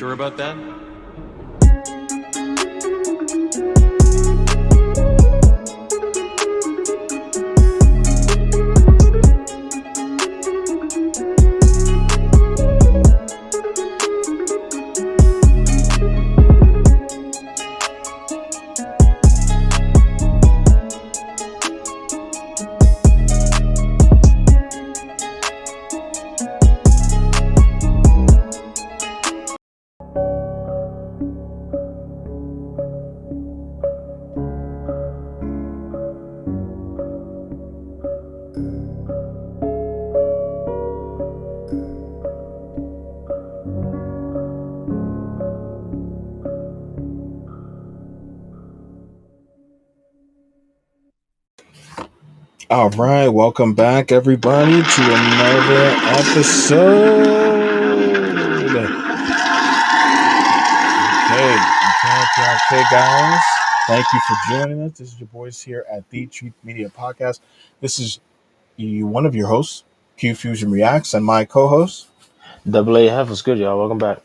sure about that? All right, welcome back, everybody, to another episode. Okay, guys. Thank you for joining us. This is your boys here at the Truth Media Podcast. This is one of your hosts, Q Fusion Reacts, and my co-host. Double AF was good, y'all. Welcome back.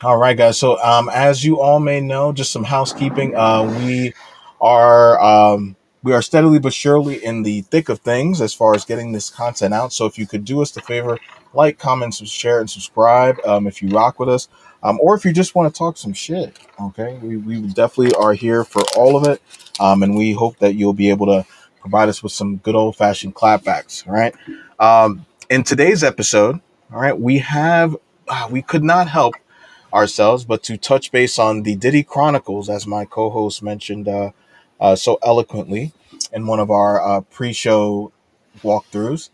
All right, guys. So, as you all may know, just some housekeeping. Are we are steadily but surely in the thick of things as far as getting this content out. So, if you could do us the favor, like, comment, share, and subscribe. If you rock with us, or if you just want to talk some shit, okay, we definitely are here for all of it, and we hope that you'll be able to provide us with some good old fashioned clapbacks. All right. In today's episode, all right, we could not help ourselves, but to touch base on the Diddy Chronicles, as my co-host mentioned so eloquently in one of our pre-show walkthroughs.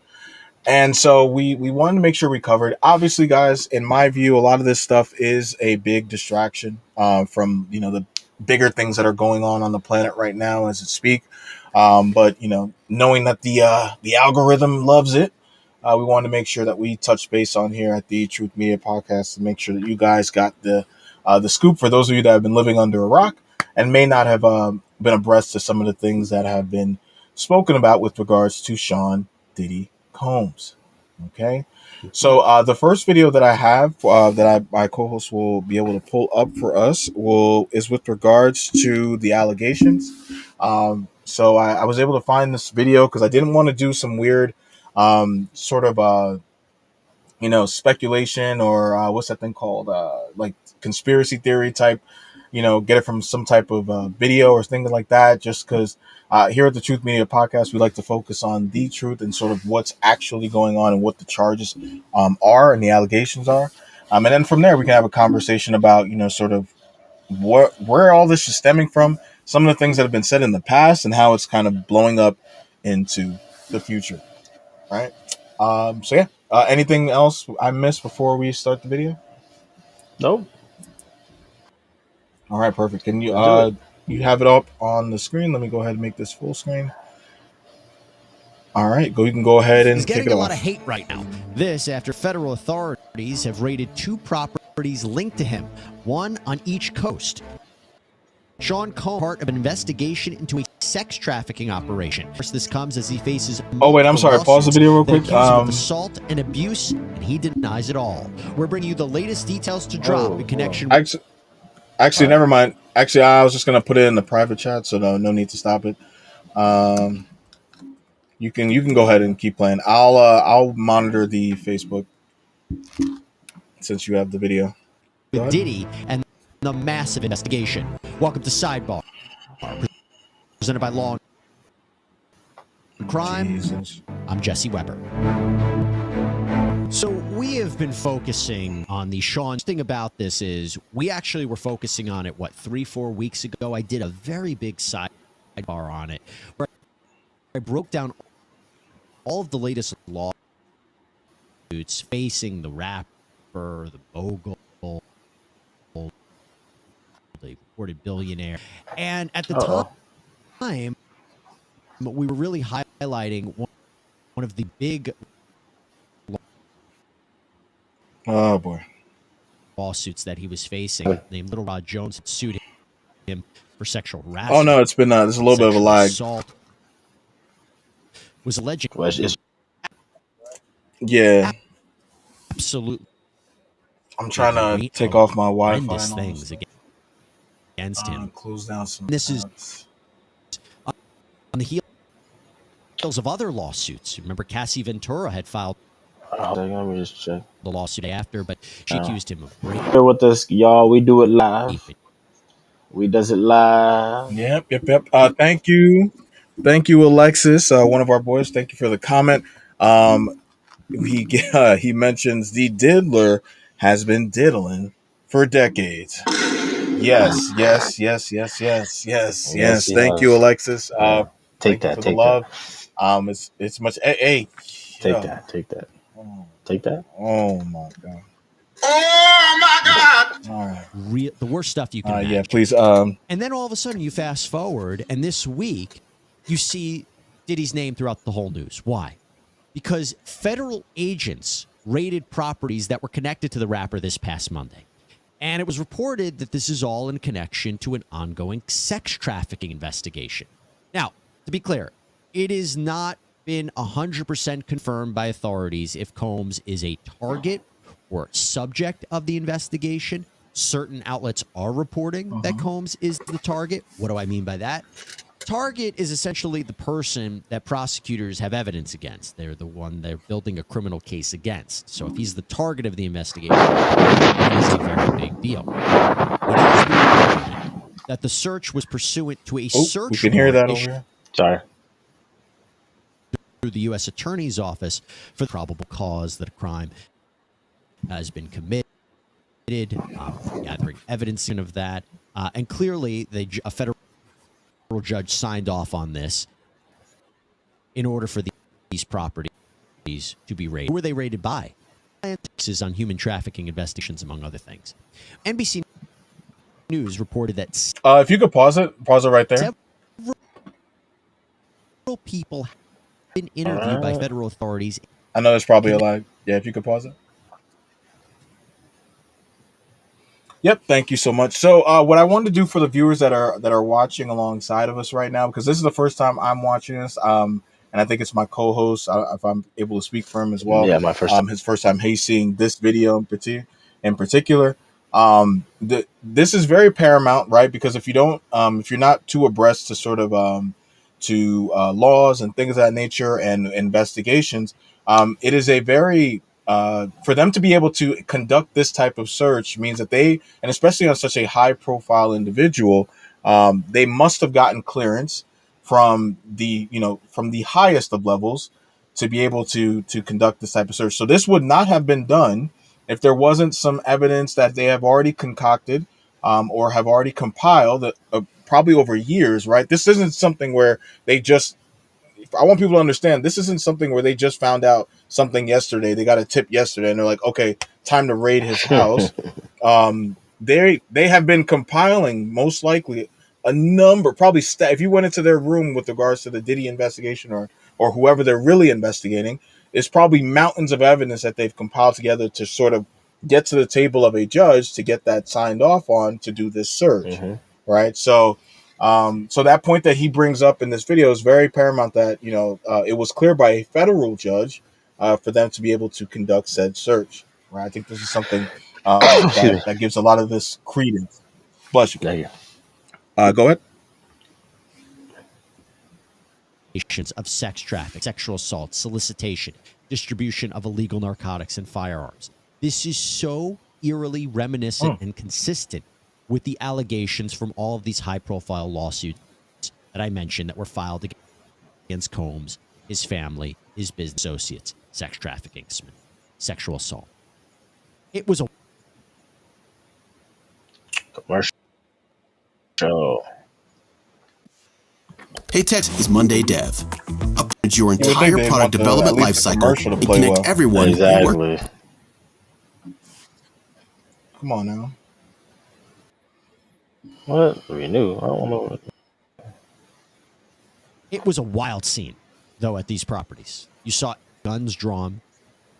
And so we wanted to make sure we covered. Obviously, guys, in my view, a lot of this stuff is a big distraction from the bigger things that are going on the planet right now as it speak. But knowing that the algorithm loves it, we wanted to make sure that we touch base on here at the Truth Media Podcast to make sure that you guys got the scoop for those of you that have been living under a rock and may not have been abreast to some of the things that have been spoken about with regards to Sean Diddy Combs. Okay, so the first video that I have my co-host will be able to pull up for us is with regards to the allegations. So I was able to find this video because I didn't want to do some weird sort of speculation or what's that thing called like conspiracy theory type, get it from some type of video or things like that, just because here at the Truth Media Podcast we like to focus on the truth and sort of what's actually going on and what the charges are and the allegations are, and then from there we can have a conversation about sort of where all this is stemming from, some of the things that have been said in the past and how it's kind of blowing up into the future. Right. So yeah. Anything else I missed before we start the video? Nope. All right, perfect. Can you you have it up on the screen? Let me go ahead and make this full screen. All right, you can go ahead and He's kick getting it a lot off. of hate right now. This after federal authorities have raided 2 properties linked to him, one on each coast. Sean Combs, part of an investigation into a sex trafficking operation. First, this comes as he faces. Oh wait, I'm sorry. Pause the video real quick. Of assault and abuse, and he denies it all. We're bringing you the latest details to drop in connection. Actually, never mind. Actually, I was just gonna put it in the private chat, so no need to stop it. You can go ahead and keep playing. I'll monitor the Facebook since you have the video. With Diddy and the massive investigation. Welcome to Sidebar, presented by Law and Crime. Jesus. I'm Jesse Weber. So we have been focusing on the Sean. The thing about this is we actually were focusing on it, 3-4 weeks ago. I did a very big sidebar on it where I broke down all of the latest lawsuits facing the rapper, the mogul, the reported billionaire. And at the time, we were really highlighting one of the big lawsuits that he was facing, named Little Rod Jones, sued him for sexual harassment. Oh no, it's been there's a little bit of a lag. Assault was alleged. Yeah, Absolutely. I'm trying to take off my Wi-Fi and all this things stuff. against him. Close down some This is tabs. on the heels of other lawsuits. Remember, Cassie Ventura had filed Let me just check. the lawsuit after, but she accused him of rape. Here with us, y'all. We do it live. We does it live. Yep. Thank you, Alexis, one of our boys. Thank you for the comment. He mentions the diddler has been diddling for decades. Yes. Yes, he Thank you, has. Alexis. Yeah. Take Thank you that. for the Take that. love. It's much. Hey, Take yo. that. Take that. Oh, Take that. oh my god. Oh my god. All right. The worst stuff you can imagine. Yeah, please. And then all of a sudden you fast forward, and this week you see Diddy's name throughout the whole news. Why? Because federal agents raided properties that were connected to the rapper this past Monday. And it was reported that this is all in connection to an ongoing sex trafficking investigation. Now, to be clear, it has not been 100% confirmed by authorities if Combs is a target or subject of the investigation. Certain outlets are reporting that Combs is the target. What do I mean by that? Target is essentially the person that prosecutors have evidence against. They're the one they're building a criminal case against. So if he's the target of the investigation, it is a very big deal. It is being reported that the search was pursuant to a search we can hear warrant that over here. Sorry. through the U.S. Attorney's Office for the probable cause that a crime has been committed, gathering evidence of that. And clearly, a federal judge signed off on this in order for these properties to be raided. Who were they raided by? Is on human trafficking investigations, among other things. NBC News reported that If you could pause it right there. several people have been interviewed by federal authorities. I know there's probably a lot. Yeah, if you could pause it. Yep, thank you so much. So, what I wanted to do for the viewers that are watching alongside of us right now, because this is the first time I'm watching this, and I think it's my co-host, if I'm able to speak for him as well. Yeah, my first time. His first time he's seeing this video in particular. This is very paramount, right? Because if you don't, if you're not too abreast to sort of to laws and things of that nature and investigations, it is a very for them to be able to conduct this type of search means that they, and especially on such a high profile individual, they must have gotten clearance from the highest of levels to be able to conduct this type of search. So this would not have been done if there wasn't some evidence that they have already concocted or have already compiled probably over years, right? This isn't something where they just, I want people to understand, this isn't something where they just found out something yesterday. They got a tip yesterday and they're like, okay, time to raid his house. They have been compiling, most likely, a number, probably if you went into their room with regards to the Diddy investigation or whoever they're really investigating, it's probably mountains of evidence that they've compiled together to sort of get to the table of a judge to get that signed off on to do this search, right? So that point that he brings up in this video is very paramount, that it was clear by a federal judge for them to be able to conduct said search, right? I think this is something that gives a lot of this credence. Bless you. Thank you. Go ahead. Of sex trafficking, sexual assault, solicitation, distribution of illegal narcotics and firearms. This is so eerily reminiscent and consistent with the allegations from all of these high-profile lawsuits that I mentioned that were filed against Combs, his family, his business associates, sex trafficking, sexual assault. It was a commercial. Hey Tex is Monday Dev. Upgrade your entire product development lifecycle and connect everyone. Exactly. Come on now. What? Renew? I don't know. It was a wild scene, though, at these properties. You saw guns drawn.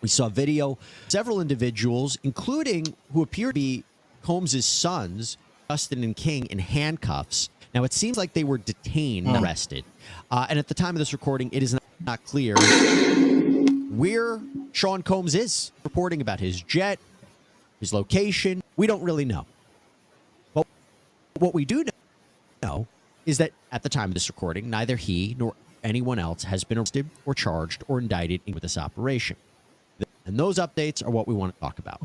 We saw video. Several individuals, including who appear to be Combs' sons, Justin and King, in handcuffs. Now, it seems like they were detained, arrested. And at the time of this recording, it is not clear where Sean Combs is, reporting about his jet, his location. We don't really know. But what we do know is that at the time of this recording, neither he nor anyone else has been arrested or charged or indicted with this operation. And those updates are what we want to talk about.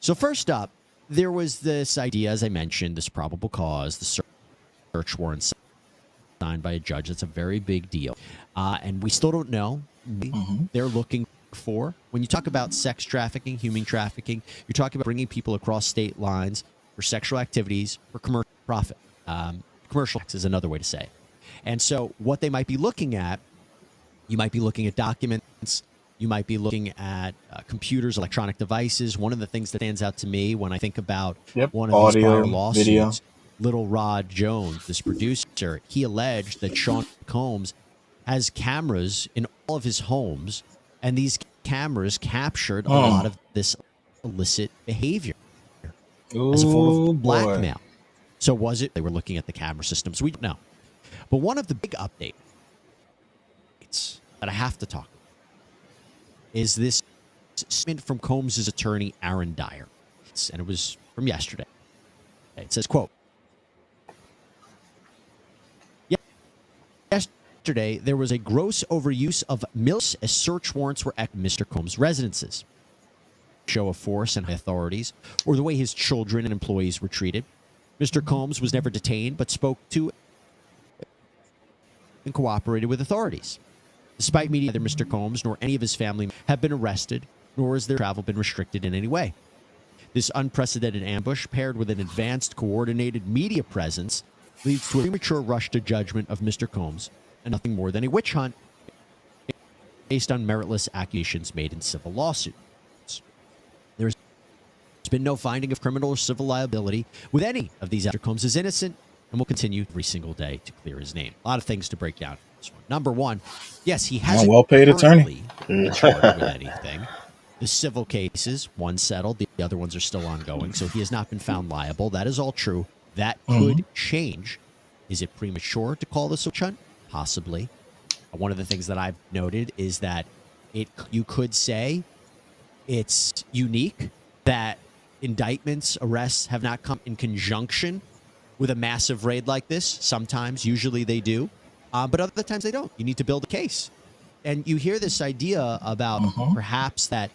So first up, there was this idea, as I mentioned, this probable cause, the search warrant signed by a judge. That's a very big deal. And we still don't know they're looking for. When you talk about sex trafficking, human trafficking, you're talking about bringing people across state lines for sexual activities for commercial profit. Commercial is another way to say it. And so what they might be looking at, you might be looking at documents, you might be looking at computers, electronic devices. One of the things that stands out to me when I think about one of these prior lawsuits, video. Little Rod Jones, this producer, he alleged that Sean Combs has cameras in all of his homes, and these cameras captured a lot of this illicit behavior as a form of blackmail. So was it? They were looking at the camera systems. We don't know. But one of the big updates that I have to talk about is this statement from Combs' attorney, Aaron Dyer. And it was from yesterday. It says, quote, yesterday, there was a gross overuse of mills as search warrants were at Mr. Combs' residences. Show of force and authorities, or the way his children and employees were treated. Mr. Combs was never detained, but spoke to and cooperated with authorities. Despite media, neither Mr. Combs nor any of his family have been arrested, nor has their travel been restricted in any way. This unprecedented ambush, paired with an advanced, coordinated media presence, leads to a premature rush to judgment of Mr. Combs, and nothing more than a witch hunt based on meritless accusations made in civil lawsuits. There's been no finding of criminal or civil liability with any of these. Mr. Combs is innocent and will continue every single day to clear his name. A lot of things to break down. Number one, yes, he hasn't well-paid attorney been charged with anything. The civil cases, one settled, the other ones are still ongoing, so he has not been found liable. That is all true. That could change. Is it premature to call this a witch hunt? Possibly. One of the things that I've noted is that you could say it's unique that indictments, arrests have not come in conjunction with a massive raid like this. Sometimes, usually they do. But other times they don't. You need to build a case. And you hear this idea about perhaps that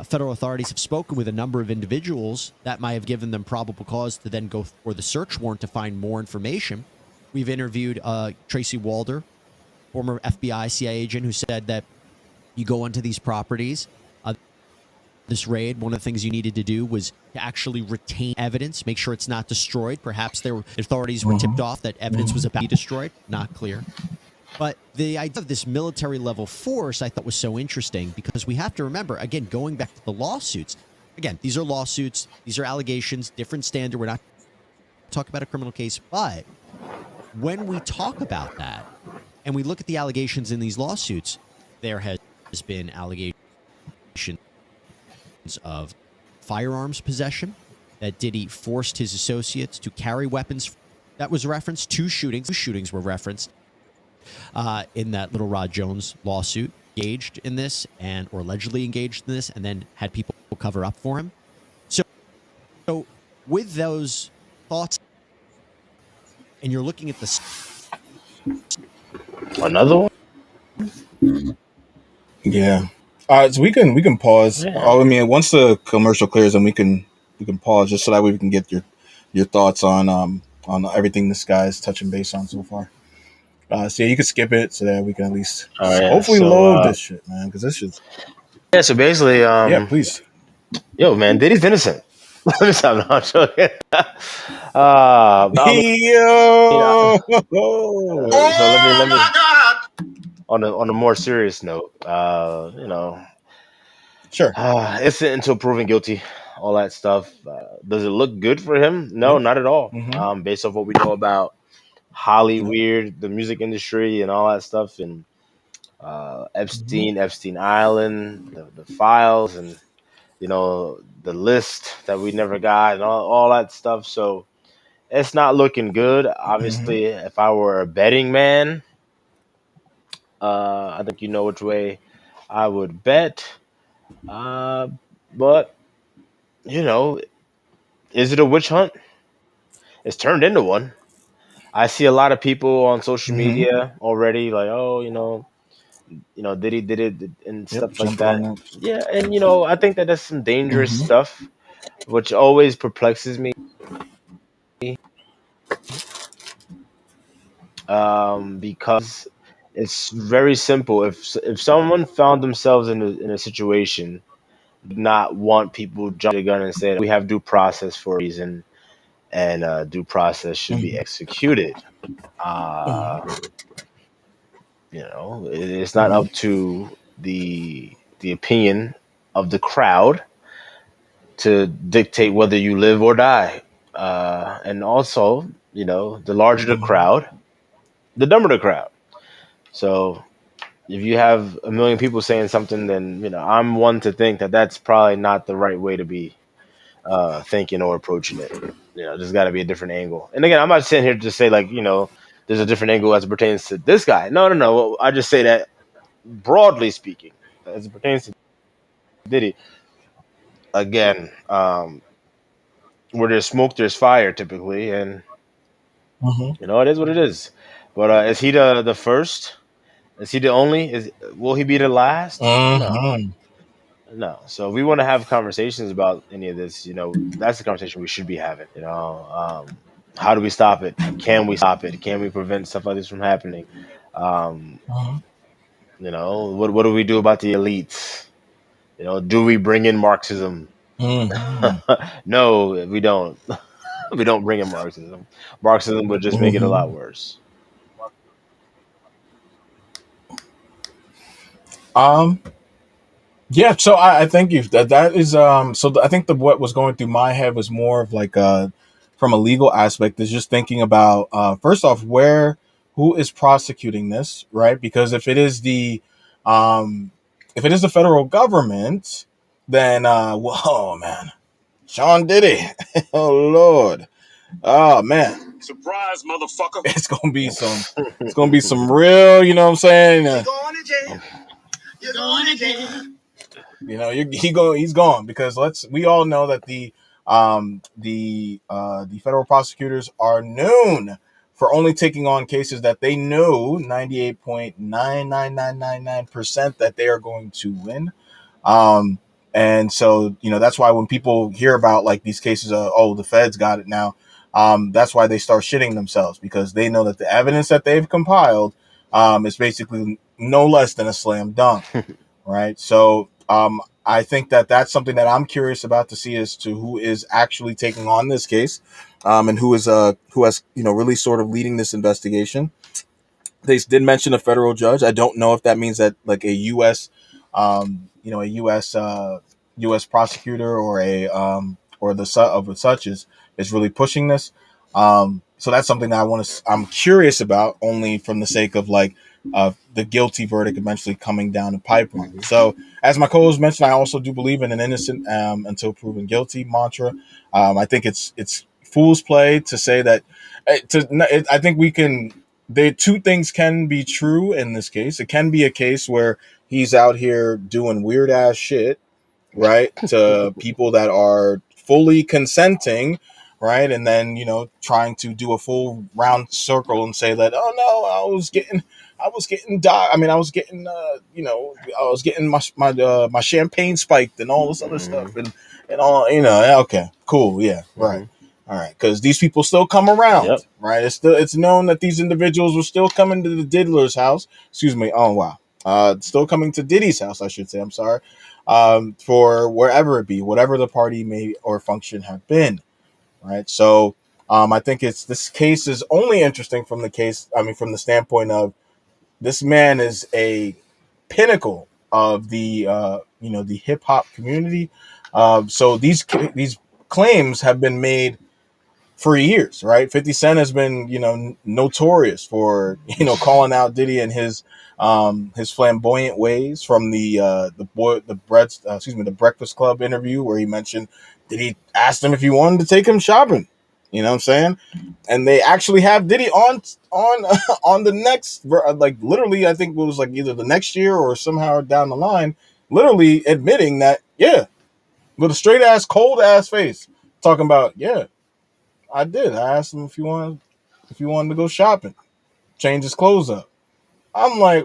federal authorities have spoken with a number of individuals that might have given them probable cause to then go for the search warrant to find more information. We've interviewed Tracy Walder, former FBI, CIA agent, who said that you go onto these properties. This raid, one of the things you needed to do was to actually retain evidence, make sure it's not destroyed. Perhaps the authorities were tipped off that evidence was about to be destroyed. Not clear. But the idea of this military level force I thought was so interesting because we have to remember, again, going back to the lawsuits, again, these are lawsuits, these are allegations, different standard. We're not talking about a criminal case. But when we talk about that and we look at the allegations in these lawsuits, there has been allegations of firearms possession, that Diddy forced his associates to carry weapons. That was referenced. Two shootings were referenced in that Little Rod Jones lawsuit, engaged in this or allegedly engaged in this, and then had people cover up for him. So with those thoughts, and you're looking at this. Another one? Yeah. All right, so we can pause. Yeah. I mean, once the commercial clears, then we can pause just so that way we can get your thoughts on everything this guy's touching base on so far. So yeah, you can skip it so that we can at least hopefully load this shit, man, because this shit's so basically, yeah, please. Yo, man, Diddy's innocent. Let me stop. No, I'm joking. Yo. So let me on a more serious note, Sure. It's until proven guilty, all that stuff. Does it look good for him? No, not at all. Based off what we know about Hollywood, the music industry, and all that stuff, and Epstein Island, the files, and the list that we never got, and all that stuff. So it's not looking good. Obviously, if I were a betting man, I think you know which way I would bet. But you know, is it a witch hunt? It's turned into one. I see a lot of people on social Mm-hmm. media already, like, oh, Diddy did it and Yep, stuff like jumping on that. that. Yeah, and I think that that's some dangerous Mm-hmm. stuff, which always perplexes me. Because it's very simple. If someone found themselves in a situation, would not want people jump the gun and say we have due process for a reason, and due process should be Mm-hmm. executed. Uh, Mm-hmm. it's not Mm-hmm. up to the opinion of the crowd to dictate whether you live or die. And also, the larger the Mm-hmm. crowd, the dumber the crowd. So if you have a million people saying something, then I'm one to think that that's probably not the right way to be thinking or approaching it. There's got to be a different angle. And again, I'm not sitting here to say like there's a different angle as it pertains to this guy. No, no, no. I just say that broadly speaking, as it pertains to Diddy. Again, where there's smoke, there's fire typically, and Mm-hmm. it is what it is. But is he the first? Is he the only? Will he be the last? No. Mm-hmm. No. So if we want to have conversations about any of this, that's the conversation we should be having. How do we stop it? Can we stop it? Can we prevent stuff like this from happening? Um, what do we do about the elites? Do we bring in Marxism? Mm-hmm. No, we don't. We don't bring in Marxism. Marxism would just make it a lot Mm-hmm. worse. Um, yeah, so I thank you. That is I think what was going through my head was more of like from a legal aspect is just thinking about first off who is prosecuting this, right? Because um if it is the federal government, then whoa man, Sean Diddy. Oh Lord. Oh man. Surprise, motherfucker. It's gonna be some real, you know what I'm saying? You're going to jail. You're going to jail. He's gone because we all know that the federal prosecutors are known for only taking on cases that they know 98.99999% that they are going to win. Um, and so, that's why when people hear about like these cases of, oh, the feds got it now, that's why they start shitting themselves because they know that the evidence that they've compiled is basically no less than a slam dunk, right? So, I think that that's something that I'm curious about to see as to who is actually taking on this case, and who has really sort of leading this investigation. They did mention a federal judge. I don't know if that means that like a U.S. A U.S. prosecutor or a or the of such is really pushing this. So that's something that I'm curious about, only from the sake of like the guilty verdict eventually coming down the pipeline. Mhm. So as my co-host mentioned, I also do believe in an innocent until proven guilty mantra. I think it's fool's play to say that. I think we can the two things can be true in this case. It can be a case where he's out here doing weird ass shit, right, to people that are fully consenting, right, and then trying to do a full round circle and say that, oh no, I was getting I mean, I was getting I was getting my champagne spiked and all this other stuff Mhm. and all okay, cool, yeah, right. Mhm. All right, because these people still come around, Yep. right? It's known that these individuals were still coming to the Diddler's house. Excuse me. Oh wow, still coming to Diddy's house, I should say. I'm sorry, for wherever it be, whatever the party may or function have been, right? So, I think this case is only interesting from from the standpoint of this man is a pinnacle of the hip hop community. So these claims have been made for years, right? 50 Cent has been, notorious for, calling out Diddy and his flamboyant ways from the Breakfast Club interview where he mentioned Diddy asked him if he wanted to take him shopping. You know what I'm saying? And they actually have Diddy on on the next, like literally, I think it was like either the next year or somehow down the line, literally admitting that, yeah, with a straight ass, cold ass face, talking about, yeah, I did. I asked him if you wanted to go shopping, change his clothes up. I'm like,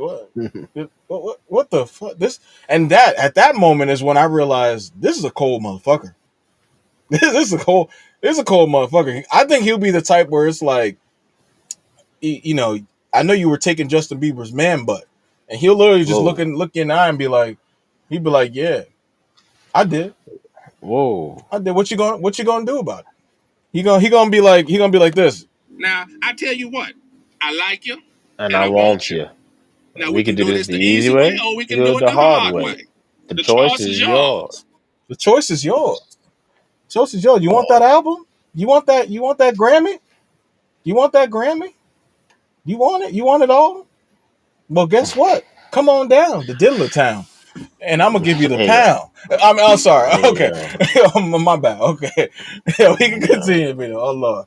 what the fuck? This and that at that moment is when I realized this is a cold motherfucker. This is a cold motherfucker. I think he'll be the type where it's like, you know, I know you were taking Justin Bieber's man butt, and he'll literally just look you in the eye and be like, he'd be like, yeah, I did. Whoa. I did. What you gonna do about it? He gonna be like this. Now, I tell you what, I like you And I want you. Now we can do this the easy way, or we can can do do it it the hard way. The choice is yours. The choice is yours. Choice is yours. You want that album? You want that Grammy? You want that Grammy? You want it? You want it all? Well, guess what? Come on down to Diddler Town, and I'm gonna give you the pound. I'm sorry. Okay, my bad. Okay, we can continue video. Oh Lord.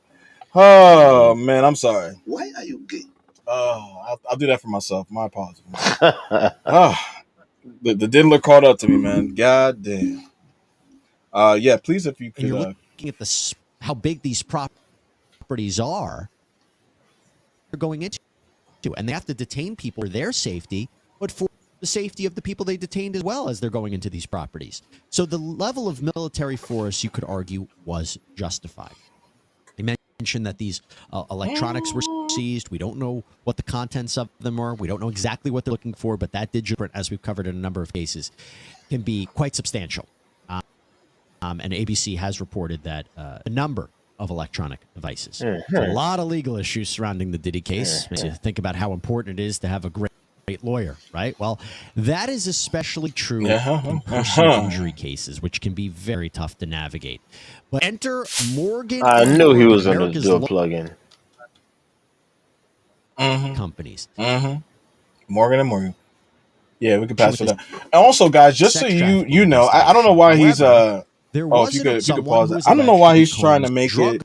Oh man, I'm sorry. Why are you gay? I'll do that for myself. My apologies. The Diddler caught up to me, man. God damn. Yeah, please, if you could. And you're looking at how big these properties are. They're going into, and they have to detain people for their safety, but for the safety of the people they detained as well as they're going into these properties. So the level of military force, you could argue, was justified. They mentioned that these electronics were seized. We don't know what the contents of them are. We don't know exactly what they're looking for, but that digital print, as we've covered in a number of cases, can be quite substantial. And ABC has reported that a number of electronic devices. So a lot of legal issues surrounding the Diddy case. Makes you think about how important it is to have a great lawyer, right? Well, that is especially true in personal injury cases, which can be very tough to navigate. But enter Morgan. I knew he was going to do a plug-in. Companies. Morgan and Morgan. Yeah, we can pass it up. And also, guys, just so you know, I don't know why he's if you could pause it. I don't know why he's trying to make it.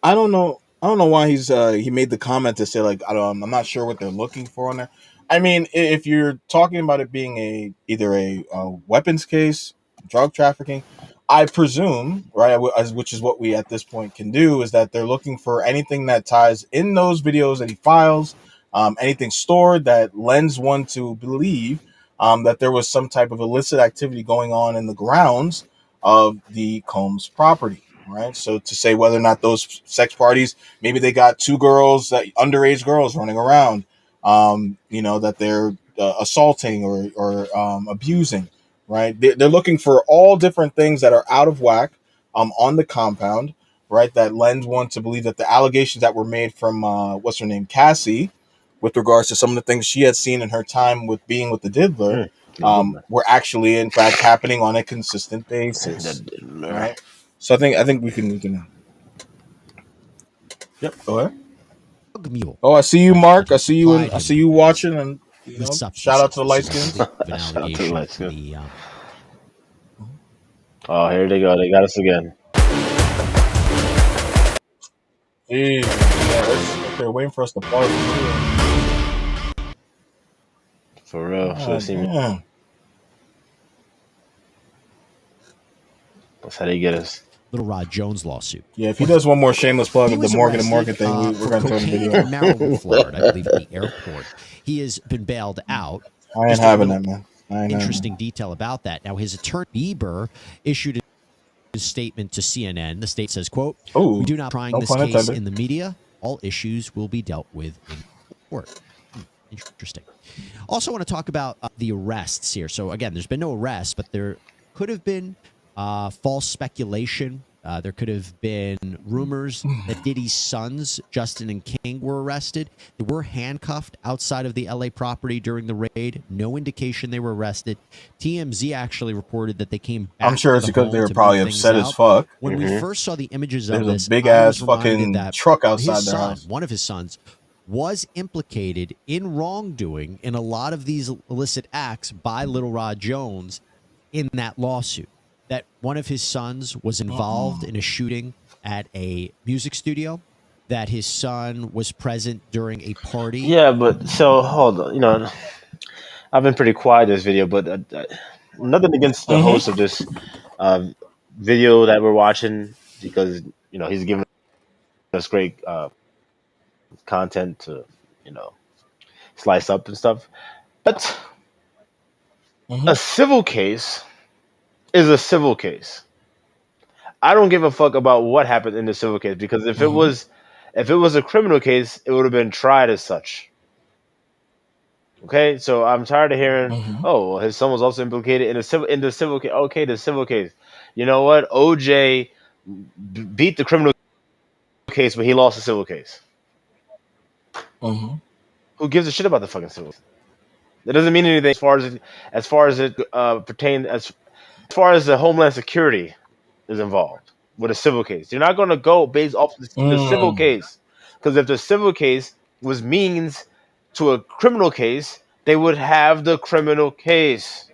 I don't know why he made the comment to say like I'm not sure what they're looking for on there. I mean, if you're talking about it being either a weapons case, drug trafficking, I presume, right, which is what we at this point can do, is that they're looking for anything that ties in those videos, any files, anything stored that lends one to believe that there was some type of illicit activity going on in the grounds of the Combs property. Right. So to say whether or not those sex parties, maybe they got two girls, underage girls running around, that they're assaulting or abusing. Right. They're looking for all different things that are out of whack on the compound. Right. That lend one to believe that the allegations that were made from what's her name, Cassie, with regards to some of the things she had seen in her time with being with the Diddler, were actually, in fact, happening on a consistent basis. Right. So I think we can. Yep. Go ahead. Oh, I see you, Mark. I see you watching, and shout out to the light skins. Oh, here they go. They got us again. Jeez, they're waiting for us to pause. For real. Should have seen me. That's how they get us. Little Rod Jones lawsuit. Yeah, if he does one more shameless plug of the Morgan and Morgan thing, we're going to turn the video in Maryland, Florida, I believe, at the airport. He has been bailed out. I ain't having that, man. Interesting detail about that. Now, his attorney, Bieber, issued a statement to CNN. The state says, quote, "We do not trying this case in the media. All issues will be dealt with in court." Interesting. Also want to talk about the arrests here. So, again, there's been no arrest, but there could have been false speculation. There could have been rumors that Diddy's sons, Justin and King, were arrested. They were handcuffed outside of the LA property during the raid. No indication they were arrested. TMZ actually reported that they came back. I'm sure it's because they were probably upset as fuck. When we first saw the images of this, a big ass fucking truck outside their house. One of his sons was implicated in wrongdoing in a lot of these illicit acts by Little Rod Jones in that lawsuit. That one of his sons was involved in a shooting at a music studio, that his son was present during a party. Yeah, but so hold on. I've been pretty quiet this video, but nothing against the host of this uh, video that we're watching because he's giving us great content to you know slice up and stuff. But a civil case is a civil case. I don't give a fuck about what happened in the civil case because if it was a criminal case, it would have been tried as such. Okay, so I'm tired of hearing, oh, well, his son was also implicated in the civil case. Okay, the civil case. You know what? OJ beat the criminal case, but he lost the civil case. Who gives a shit about the fucking civil case? That doesn't mean anything as far as it pertains as far as the Homeland Security is involved with a civil case. You're not going to go based off the civil case because if the civil case was means to a criminal case, they would have the criminal case.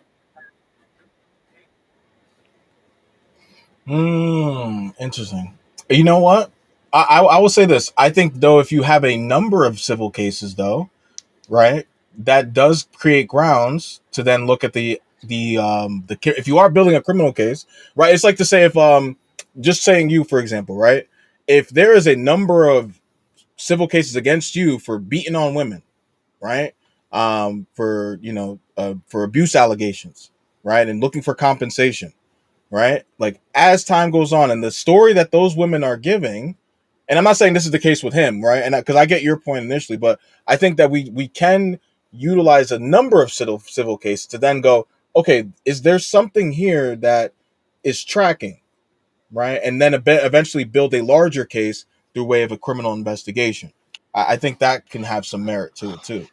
Interesting. You know what? I will say this. I think though, if you have a number of civil cases, though, right, that does create grounds to then look at the if you are building a criminal case, right? It's like to say if just saying you for example, right? If there is a number of civil cases against you for beating on women, right? For for abuse allegations, right, and looking for compensation, right? Like as time goes on, and the story that those women are giving, and I'm not saying this is the case with him, right? And because I get your point initially, but I think that we can utilize a number of civil cases to then go, okay, is there something here that is tracking, right? And then eventually build a larger case through way of a criminal investigation. I think that can have some merit to it too.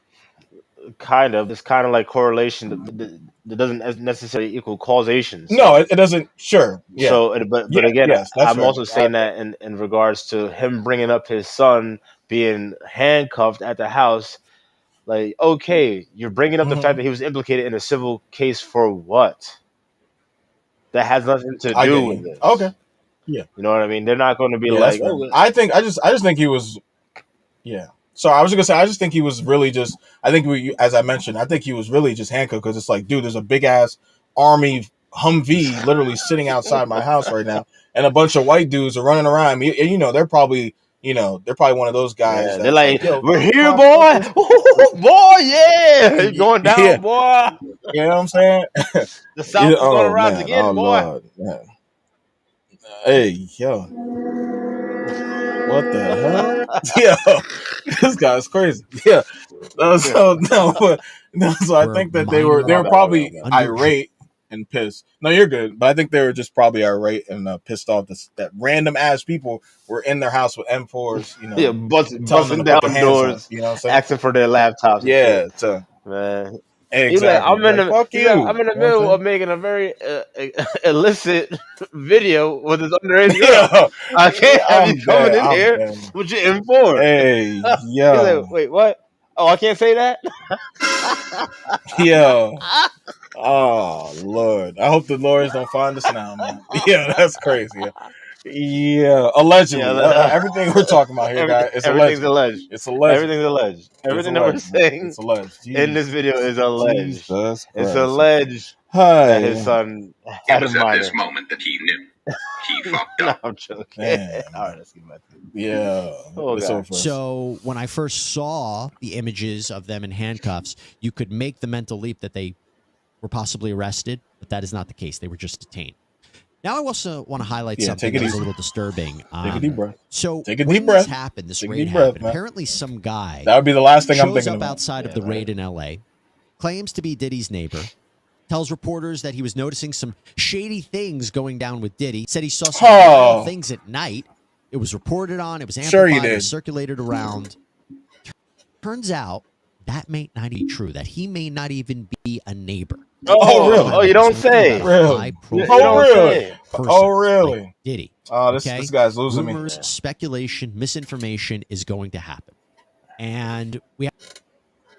Kind of. It's kind of like correlation that doesn't necessarily equal causation. So. No, it doesn't. Sure. Yeah. So, but again, yes, I'm also saying that in regards to him bringing up his son being handcuffed at the house. Like, okay, you're bringing up the fact that he was implicated in a civil case for what? That has nothing to do with this. Okay. Yeah. You know what I mean? They're not going to be like, oh, I just think he was. Yeah. So I was gonna say, I just think he was really just. I think as I mentioned, I think he was really just handcuffed because it's like, dude, there's a big ass army Humvee literally sitting outside my house right now, and a bunch of white dudes are running around. They're probably one of those guys. Yeah, they're like, yo, we're here, boy, boy, yeah, you're going down, boy. You know what I'm saying? The South is going to rise again, boy. Lord, man. Hey, yo. What the hell? Yo, this guy's crazy. Yeah. So I think that they were probably irate and pissed. No, you're good. But I think they were just probably irate and pissed off that random ass people were in their house with M4s, yeah, busting down doors, you know what I'm saying? asking for their laptops. Yeah, man. Exactly. Like, I'm in the middle of saying? making a very illicit video with his underage girl. I can't have you coming in here with your M4. Hey, yo. Like, wait, what? Oh, I can't say that? Yo. Oh, Lord. I hope the lawyers don't find us now, man. Yeah, that's crazy. Yeah, allegedly. Everything we're talking about here, guys, is alleged. It's alleged. Everything's alleged. Everything that we're saying in this video is alleged. It's alleged that his son had a minor. At this moment that he knew. He fucked up. No, I'm joking. Man. All right, let's get back to it. Yeah. So when I first saw the images of them in handcuffs, you could make the mental leap that they were possibly arrested, but that is not the case. They were just detained. Now I also want to highlight something that's a little disturbing. Take a deep breath. So take a when deep breath. This raid happened, apparently some guy that would be the last thing I'm thinking shows up about. outside of the raid in L.A., claims to be Diddy's neighbor, tells reporters that he was noticing some shady things going down with Diddy, said he saw some things at night. It was reported on, it was amplified, it was circulated around. Turns out that may not be true, that he may not even be a neighbor. Oh, really? Oh, you don't say. Really? Really? Like Diddy. Oh, this guy's losing Rumors, me. Speculation, misinformation is going to happen. And we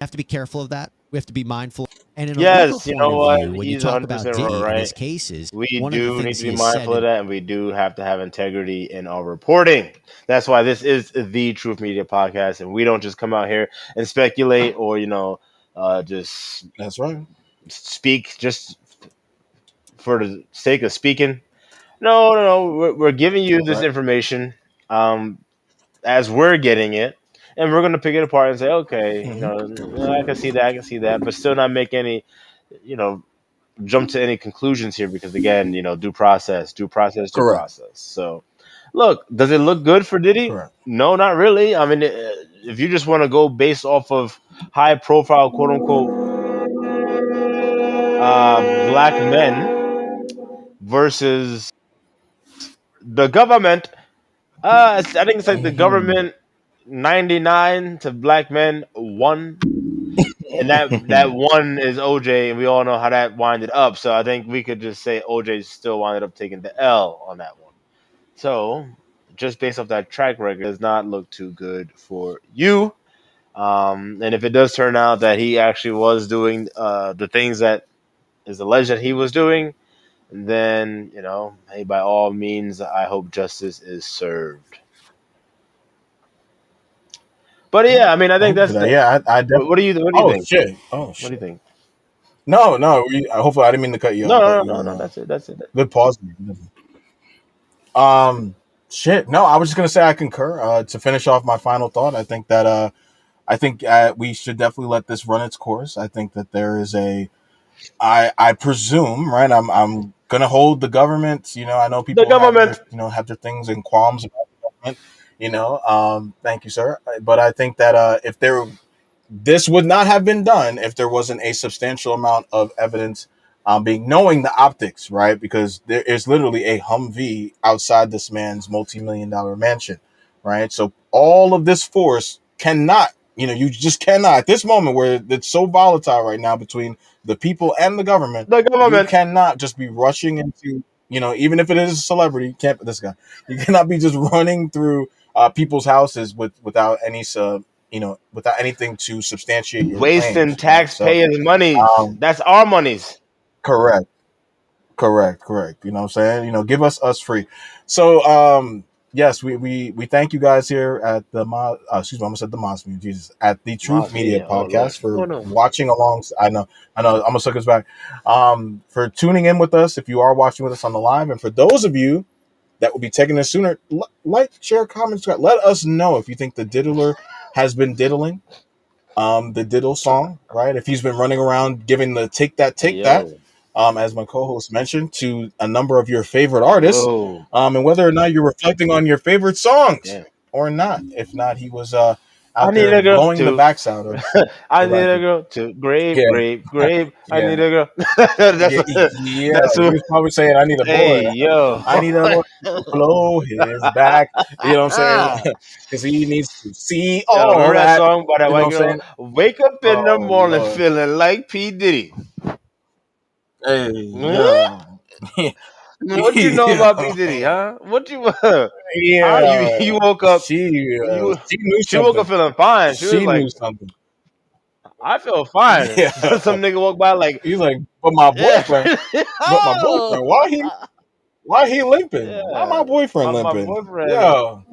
have to be careful of that. We have to be mindful. And in a you know what? View, when you talk about Diddy and his cases, we do need to be mindful of that, and we do have to have integrity in our reporting. That's why this is the Truth Media Podcast, and we don't just come out here and speculate or just that's right. Speak just for the sake of speaking. No, no, no. We're giving you this Right. information as we're getting it, and we're gonna pick it apart and say, okay, I can see that, but still not make any, you know, jump to any conclusions here because again, due process, due process, due Correct. process. So, look, does it look good for Diddy? Correct. No, not really. I mean, if you just want to go based off of high profile, quote unquote, black men versus the government, I think it's like the government 99 to black men 1. And that one is OJ, and we all know how that winded up. So I think we could just say OJ still winded up taking the L on that one. So just based off that track record, does not look too good for you. And if it does turn out that he actually was doing the things that is alleged that he was doing, then hey, by all means, I hope justice is served. But yeah, I mean, I think that's the. Yeah, I definitely. What do you think? Shit! Oh What do shit! you think? No. Hopefully, I didn't mean to cut you No, off. no, But no, no. That's it. That's it. good pause. Shit. No, I was just gonna say I concur. To finish off my final thought, I think that we should definitely let this run its course. I think that there is I presume, right? I'm gonna hold the government. I know The people government. have their things and qualms about the government. Thank you, sir. But I think that if this would not have been done if there wasn't a substantial amount of evidence knowing the optics, right? Because there is literally a Humvee outside this man's multi-million-dollar mansion, right? So all of this force cannot, you just cannot at this moment where it's so volatile right now between the people and the government. The You government. cannot just be rushing into, even if it is a celebrity, can't this guy. You cannot be just running through people's houses without any without anything to substantiate your Wasting claims, right? So, taxpayers' monies. That's our monies. correct. You know what I'm saying? Give us free. So, yes, we thank you guys here at the excuse me, I almost said the Mosby, Jesus, at the Truth Media Yeah. Oh, Lord. podcast for Oh, no. watching along. I know, I'm gonna suck us back. For tuning in with us, if you are watching with us on the live, and for those of you that will be taking this sooner, like, share, comment, subscribe. Let us know if you think the diddler has been diddling. The diddle song, right? If he's been running around giving the take that, Yo. as my co-host mentioned, to a number of your favorite artists, Yo. and whether or not you're reflecting on your favorite songs Damn. or not. If not, he was I out need there a girl blowing the to. backs out of I the need black a people. girl to grave. I Yeah. need a girl. Yeah, That's he what. was probably saying, "I need a boy. Hey, yo. I need a boy to blow his back." You know what I'm saying? Because he needs to see Yo, all remember that that. song by that You know white what I'm girl? saying? Wake up in the Oh morning Lord. feeling like P. Diddy. Hey, Hmm? yo. What you know about P. Diddy, Yo. huh? What you how Yeah. you woke up you She knew she woke up something. feeling fine. She was She like, knew something. I feel fine. Yeah. Some nigga walked by like, He's like, but my yeah. boyfriend, Oh, why he limping? Why my yeah. boyfriend My limping? boyfriend. Yo,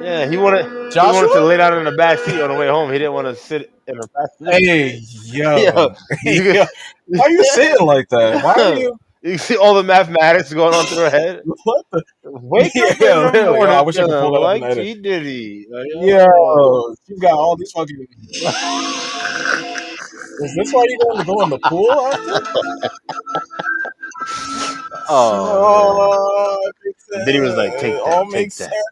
Yeah, he wanted to Joshua? lay down in the back seat on the way home. He didn't want to sit in the passenger Hey, seat. Yo, yo. you Yo. Why are you sitting like that? Why are you, you see all the mathematics going on through her head. what the? Wake up in Yeah, the literally. Yo, I morning wish I could pull feeling that up in the like edit. P. Diddy. Like, yo. Yo, she's got all these fucking. Is this why you going to go in the pool after? Oh man. Oh, it makes And then he was like, sense. It "Take all that, take makes that, sense.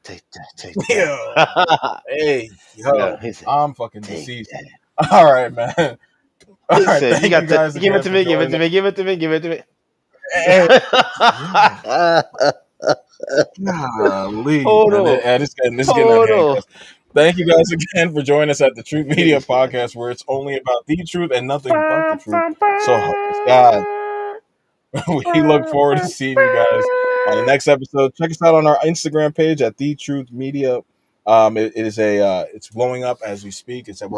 take that, take Yo, that." hey, Yeah, yo, he said, I'm fucking "Take deceased. that." All right, man. All He right, said, "You thank you got to guys give it again to for me, give it joining to us. me, give it to me, give it to me." Hey, yo, golly, Hold man, on, this is getting out of hold hand, on. guys. Thank you guys again for joining us at the Truth Media Podcast, where it's only about the truth and nothing but the truth. So, God, we look forward to seeing you guys on the next episode. Check us out on our Instagram page at The Truth Media. It is it's blowing up as we speak. I think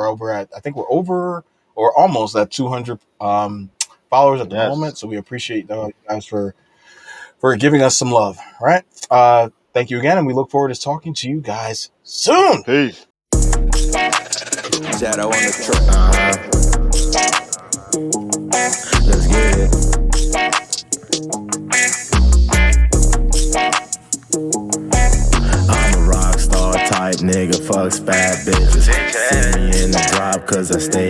we're over or almost at 200 followers at the Yes. moment. So we appreciate you guys for giving us some love. All right. Thank you again, and we look forward to talking to you guys soon. Peace. Shadow on the track. Let's get it. type nigga fucks bad bitches. See me in the drop cause I stay